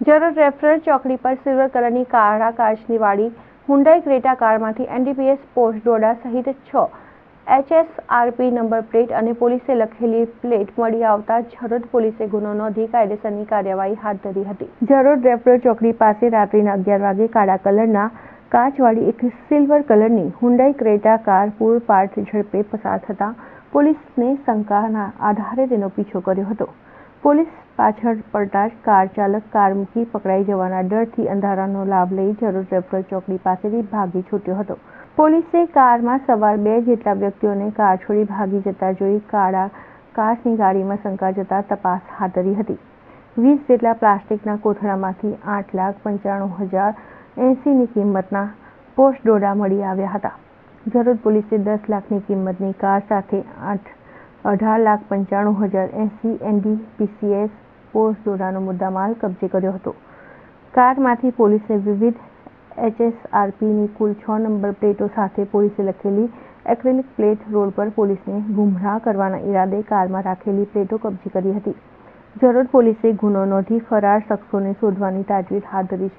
Jarod referral ચોકડી પર silver કલરની કાળા કાચની વાળી હુન્ડાઈ ક્રેટા કારમાંથી એનડીપીએસ પોસ્ટ ડોડા સહિત 6 HSRP નંબર પ્લેટ અને પોલીસે લખેલી પ્લેટ મળી આવતા જરોદ પોલીસે ગુનો નોંધી કાયદેસરની કાર્યવાહી હાથ ધરી હતી. જરોદ રેફરલ ચોકડી પાસે રાત્રિના 11 વાગે કાળા કલરના કાચવાળી એક સિલ્વર કલરની હુન્ડાઈ ક્રેટા કાર પૂરપાટ ઝડપે પસાર થતા પોલીસને શંકાના આધારે તેનો પીછો કર્યો હતો. પોલીસ પાછળ પડતા જ કાર ચાલક કાર મૂકી પકડાઈ જવાના ડરથી અંધારાનો લાભ લઈ જરોદ રેફરલ ચોકડી પાસેથી ભાગી છૂટ્યો હતો. પોલીસે કારમાં સવાર 2 જેટલા વ્યક્તિઓને કાર છોડી ભાગી જતા જોઈ કાળા કાચની ગાડીમાં શંકા જતા તપાસ હાથ ધરી હતી. 20 જેટલા પ્લાસ્ટિકના કોથળામાંથી 8,95,080ની કિંમતના પોસ્ટ ડોડા મળી આવ્યા હતા. જરોદ પોલીસે 10 લાખની કિંમતની કાર સાથે 18,95,080 એનડીપીએસ પોસ્ટ ડોડાનો મુદ્દામાલ કબજે કર્યો હતો. કારમાંથી પોલીસે વિવિધ HSRPની કુલ 6 નંબર પ્લેટો સાથે પોલીસે લખેલી એક્રેલિક પ્લેટ રોડ પર પોલીસને ગુમરાહ કરવાના ઈરાદે કારમાં રાખેલી પ્લેટો કબજે કરી હતી. જરોદ પોલીસે ગુનો નોંધી ફરાર શખ્સોને શોધવાની તાજવીજ હાથ ધરી છે.